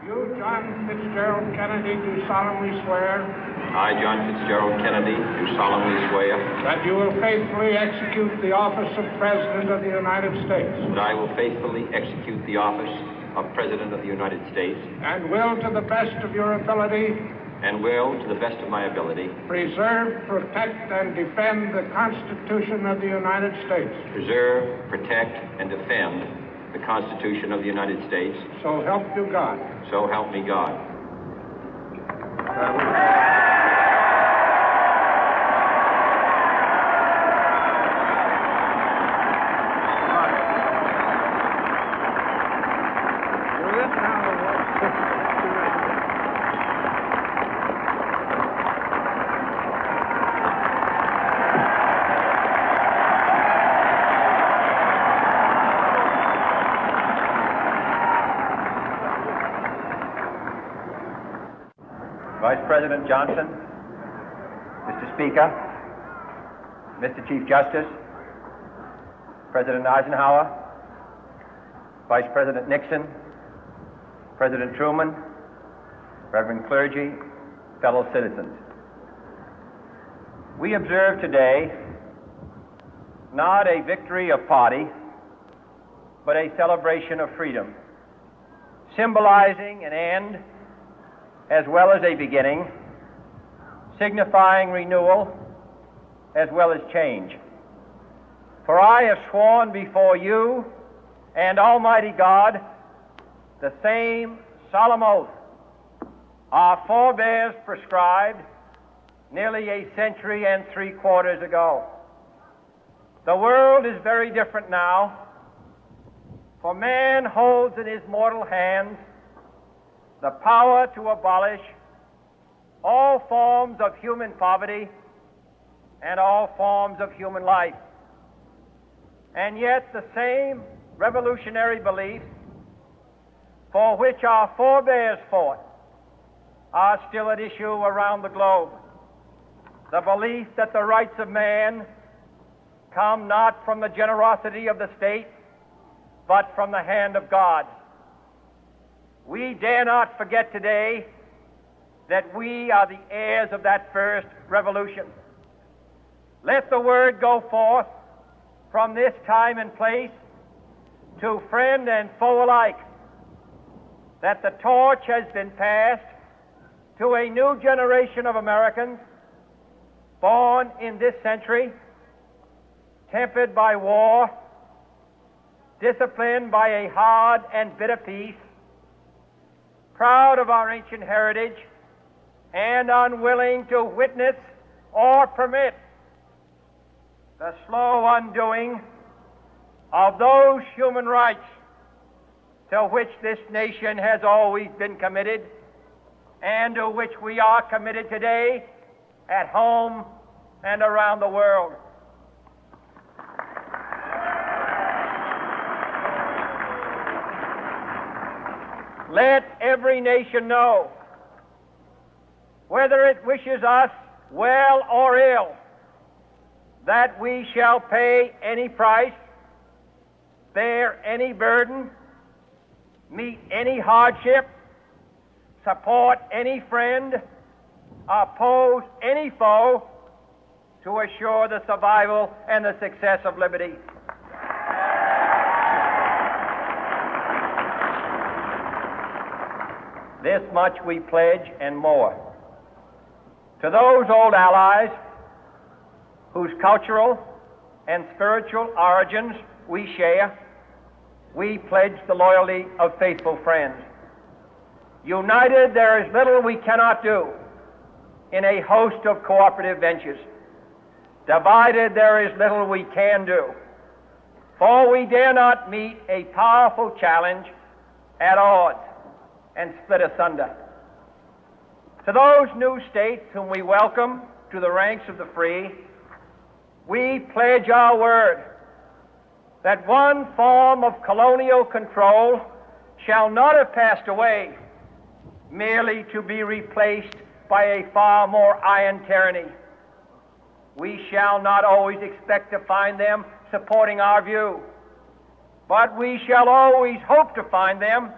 You, John Fitzgerald Kennedy, do solemnly swear. I, John Fitzgerald Kennedy, do solemnly swear. That you will faithfully execute the office of President of the United States. That I will faithfully execute the office of President of the United States. And will, to the best of your ability. And will, to the best of my ability. Preserve, protect, and defend the Constitution of the United States. Preserve, protect, and defend the Constitution of the United States. So help you God. So help me God. Vice President Johnson, Mr. Speaker, Mr. Chief Justice, President Eisenhower, Vice President Nixon, President Truman, Reverend clergy, fellow citizens. We observe today not a victory of party, but a celebration of freedom, symbolizing an end as well as a beginning, signifying renewal as well as change. For I have sworn before you and Almighty God the same solemn oath our forebears prescribed nearly a century and 3/4 ago. The world is very different now, for man holds in his mortal hands the power to abolish all forms of human poverty and all forms of human life. And yet the same revolutionary beliefs for which our forebears fought are still at issue around the globe. The belief that the rights of man come not from the generosity of the state, but from the hand of God. We dare not forget today that we are the heirs of that first revolution. Let the word go forth from this time and place to friend and foe alike that the torch has been passed to a new generation of Americans born in this century, tempered by war, disciplined by a hard and bitter peace, proud of our ancient heritage, and unwilling to witness or permit the slow undoing of those human rights to which this nation has always been committed and to which we are committed today at home and around the world. Let every nation know, whether it wishes us well or ill, that we shall pay any price, bear any burden, meet any hardship, support any friend, oppose any foe to assure the survival and the success of liberty. This much we pledge and more. To those old allies whose cultural and spiritual origins we share, we pledge the loyalty of faithful friends. United, there is little we cannot do in a host of cooperative ventures. Divided, there is little we can do, for we dare not meet a powerful challenge at odds and split asunder. To those new states whom we welcome to the ranks of the free, we pledge our word that one form of colonial control shall not have passed away, merely to be replaced by a far more iron tyranny. We shall not always expect to find them supporting our view, but we shall always hope to find them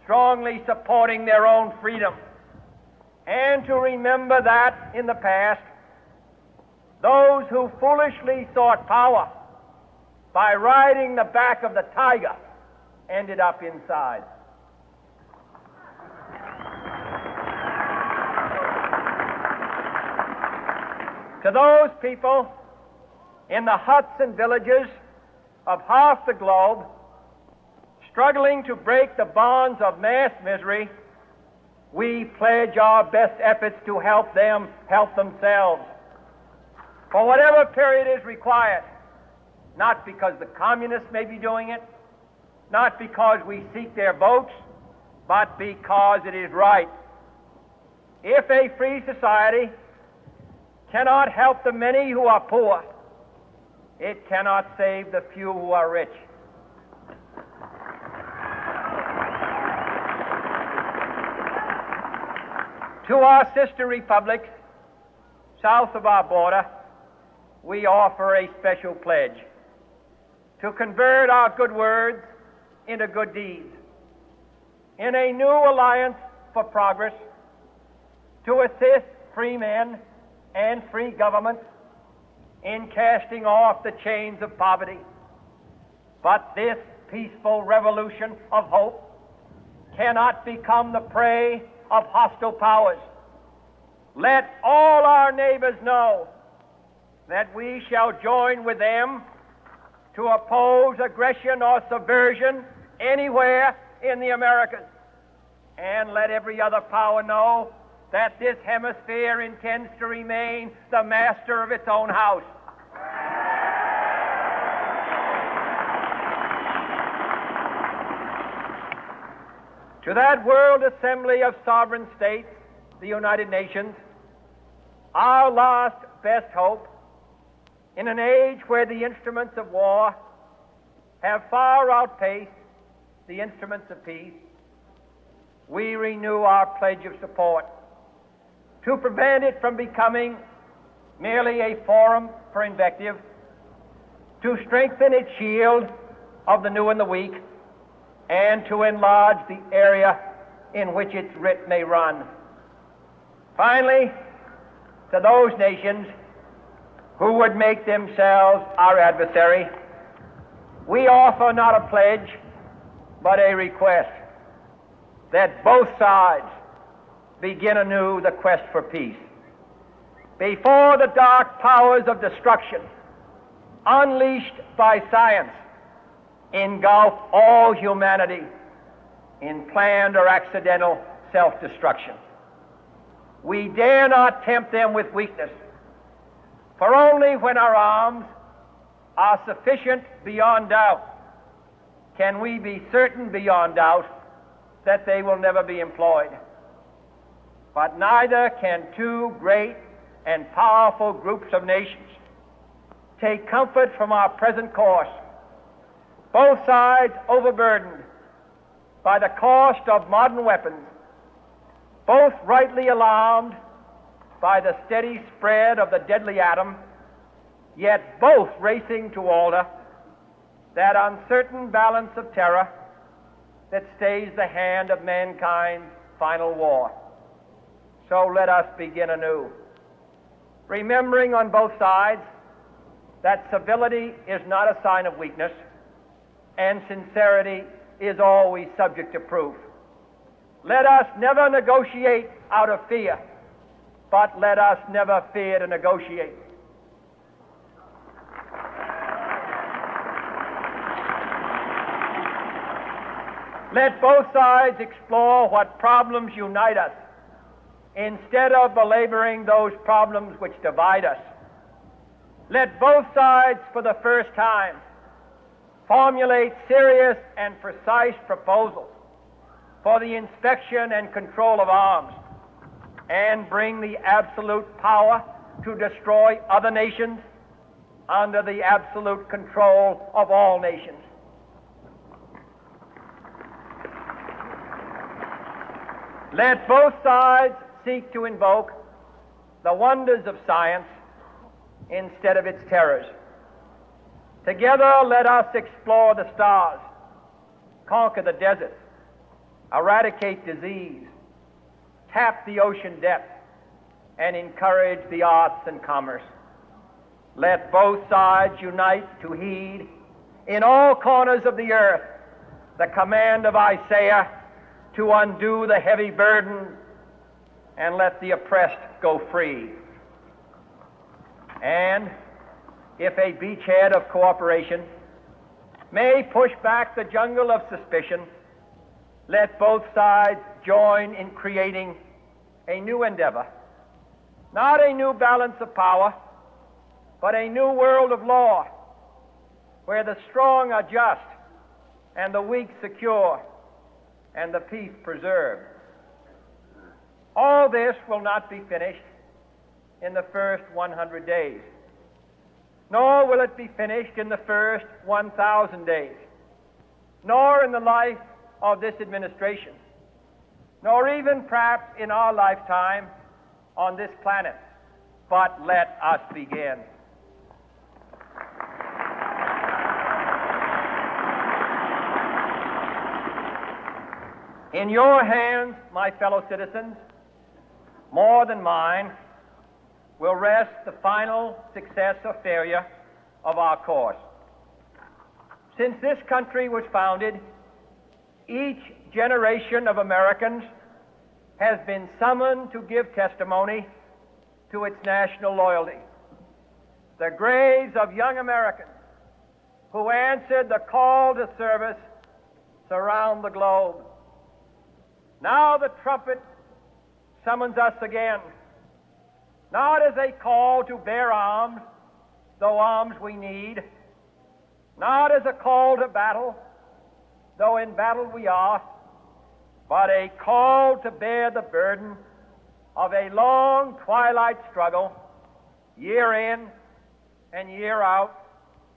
strongly supporting their own freedom, and to remember that in the past, those who foolishly sought power by riding the back of the tiger ended up inside. To those people in the huts and villages of half the globe struggling to break the bonds of mass misery, we pledge our best efforts to help them help themselves for whatever period is required, not because the communists may be doing it, not because we seek their votes, but because it is right. If a free society cannot help the many who are poor, it cannot save the few who are rich. To our sister republics south of our border, we offer a special pledge to convert our good words into good deeds, in a new alliance for progress, to assist free men and free governments in casting off the chains of poverty. But this peaceful revolution of hope cannot become the prey of hostile powers. Let all our neighbors know that we shall join with them to oppose aggression or subversion anywhere in the Americas. And let every other power know that this hemisphere intends to remain the master of its own house. To that World Assembly of Sovereign States, the United Nations, our last best hope, in an age where the instruments of war have far outpaced the instruments of peace, we renew our pledge of support to prevent it from becoming merely a forum for invective, to strengthen its shield of the new and the weak, and to enlarge the area in which its writ may run. Finally, to those nations who would make themselves our adversary, we offer not a pledge, but a request that both sides begin anew the quest for peace. Before the dark powers of destruction, unleashed by science, engulf all humanity in planned or accidental self-destruction, we dare not tempt them with weakness, for only when our arms are sufficient beyond doubt can we be certain beyond doubt that they will never be employed. But neither can two great and powerful groups of nations take comfort from our present course, both sides overburdened by the cost of modern weapons, both rightly alarmed by the steady spread of the deadly atom, yet both racing to alter that uncertain balance of terror that stays the hand of mankind's final war. So let us begin anew, remembering on both sides that civility is not a sign of weakness, and sincerity is always subject to proof. Let us never negotiate out of fear, but let us never fear to negotiate. Let both sides explore what problems unite us, instead of belaboring those problems which divide us. Let both sides, for the first time, formulate serious and precise proposals for the inspection and control of arms, and bring the absolute power to destroy other nations under the absolute control of all nations. Let both sides seek to invoke the wonders of science instead of its terrors. Together, let us explore the stars, conquer the deserts, eradicate disease, tap the ocean depth, and encourage the arts and commerce. Let both sides unite to heed in all corners of the earth the command of Isaiah to undo the heavy burden and let the oppressed go free. And if a beachhead of cooperation may push back the jungle of suspicion, let both sides join in creating a new endeavor, not a new balance of power, but a new world of law, where the strong are just and the weak secure and the peace preserved. All this will not be finished in the first 100 days, nor will it be finished in the first 1,000 days, nor in the life of this administration, nor even perhaps in our lifetime on this planet. But let us begin. In your hands, my fellow citizens, more than mine, will rest the final success or failure of our course. Since this country was founded, each generation of Americans has been summoned to give testimony to its national loyalty. The graves of young Americans who answered the call to service surround the globe. Now the trumpet summons us again, not as a call to bear arms, though arms we need, not as a call to battle, though in battle we are, but a call to bear the burden of a long twilight struggle, year in and year out,